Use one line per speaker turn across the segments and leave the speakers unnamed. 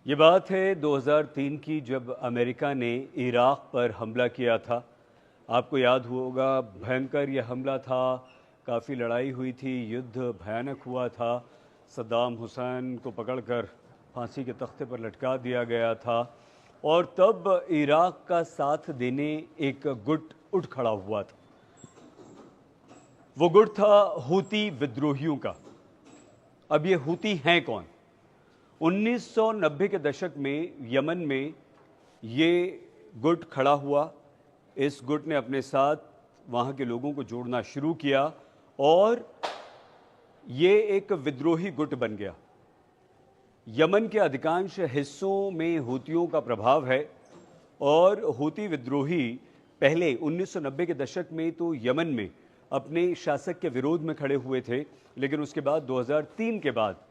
ये बात है 2003 की, जब अमेरिका ने इराक़ पर हमला किया था। आपको याद होगा, भयंकर ये हमला था, काफ़ी लड़ाई हुई थी, युद्ध भयानक हुआ था। सद्दाम हुसैन को पकड़कर फांसी के तख्ते पर लटका दिया गया था और तब इराक़ का साथ देने एक गुट उठ खड़ा हुआ था। वो गुट था हूती विद्रोहियों का। अब ये हूती हैं कौन? 1990 के दशक में यमन में ये गुट खड़ा हुआ। इस गुट ने अपने साथ वहाँ के लोगों को जोड़ना शुरू किया और ये एक विद्रोही गुट बन गया। यमन के अधिकांश हिस्सों में हूतियों का प्रभाव है और हूती विद्रोही पहले 1990 के दशक में तो यमन में अपने शासक के विरोध में खड़े हुए थे, लेकिन उसके बाद 2003 के बाद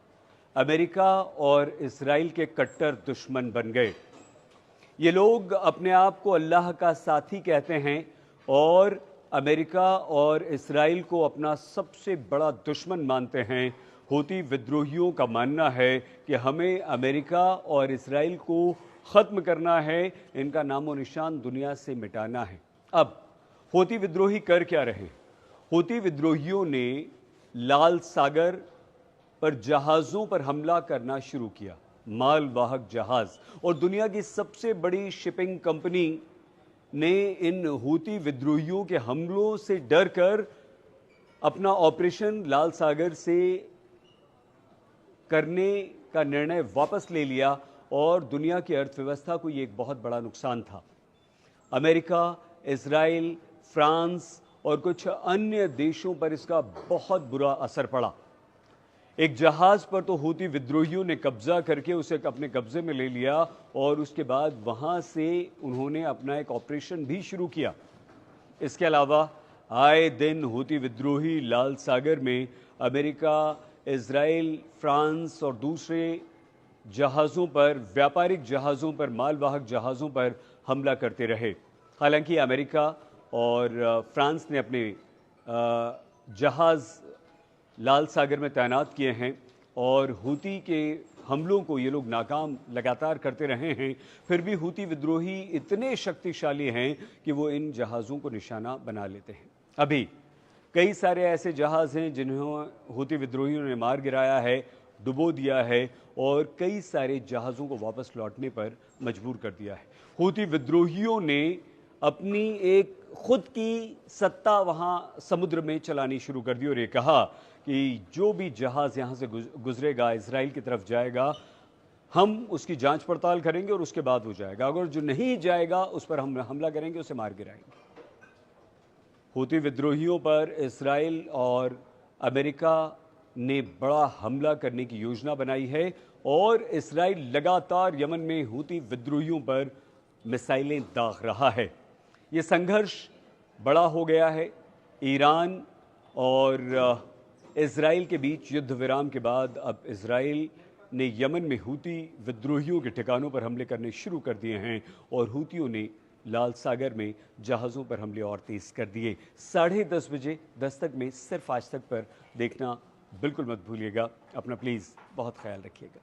अमेरिका और इस्राइल के कट्टर दुश्मन बन गए। ये लोग अपने आप को अल्लाह का साथी कहते हैं और अमेरिका और इस्राइल को अपना सबसे बड़ा दुश्मन मानते हैं। हूती विद्रोहियों का मानना है कि हमें अमेरिका और इस्राइल को ख़त्म करना है, इनका नामो निशान दुनिया से मिटाना है। अब हूती विद्रोही कर क्या रहे? हूती विद्रोहियों ने लाल सागर पर जहाज़ों पर हमला करना शुरू किया, मालवाहक जहाज़, और दुनिया की सबसे बड़ी शिपिंग कंपनी ने इन हूती विद्रोहियों के हमलों से डरकर अपना ऑपरेशन लाल सागर से करने का निर्णय वापस ले लिया और दुनिया की अर्थव्यवस्था को ये एक बहुत बड़ा नुकसान था। अमेरिका, इजराइल, फ्रांस और कुछ अन्य देशों पर इसका बहुत बुरा असर पड़ा। एक जहाज़ पर तो हूती विद्रोहियों ने कब्जा करके उसे अपने कब्जे में ले लिया और उसके बाद वहाँ से उन्होंने अपना एक ऑपरेशन भी शुरू किया। इसके अलावा आए दिन हूती विद्रोही लाल सागर में अमेरिका, इजराइल, फ्रांस और दूसरे जहाज़ों पर, व्यापारिक जहाज़ों पर, मालवाहक जहाज़ों पर हमला करते रहे। हालांकि अमेरिका और फ्रांस ने अपने जहाज़ लाल सागर में तैनात किए हैं और हूती के हमलों को ये लोग नाकाम लगातार करते रहे हैं। फिर भी हूती विद्रोही इतने शक्तिशाली हैं कि वो इन जहाज़ों को निशाना बना लेते हैं। अभी कई सारे ऐसे जहाज़ हैं जिन्हें हूती विद्रोहियों ने मार गिराया है, डुबो दिया है और कई सारे जहाज़ों को वापस लौटने पर मजबूर कर दिया है। हूती विद्रोहियों ने अपनी एक खुद की सत्ता वहाँ समुद्र में चलानी शुरू कर दी और ये कहा कि जो भी जहाज़ यहाँ से गुजरेगा, इजराइल की तरफ जाएगा, हम उसकी जांच पड़ताल करेंगे और उसके बाद वो जाएगा। अगर जो नहीं जाएगा उस पर हम हमला करेंगे, उसे मार गिराएंगे। हूती विद्रोहियों पर इजराइल और अमेरिका ने बड़ा हमला करने की योजना बनाई है और इजराइल लगातार यमन में हूती विद्रोहियों पर मिसाइलें दाग रहा है। ये संघर्ष बड़ा हो गया है। ईरान और इजराइल के बीच युद्ध विराम के बाद अब इजराइल ने यमन में हूती विद्रोहियों के ठिकानों पर हमले करने शुरू कर दिए हैं और हूतियों ने लाल सागर में जहाज़ों पर हमले और तेज़ कर दिए। 10:30 बजे दस्तक में सिर्फ आज तक पर देखना बिल्कुल मत भूलिएगा। अपना प्लीज़ बहुत ख्याल रखिएगा।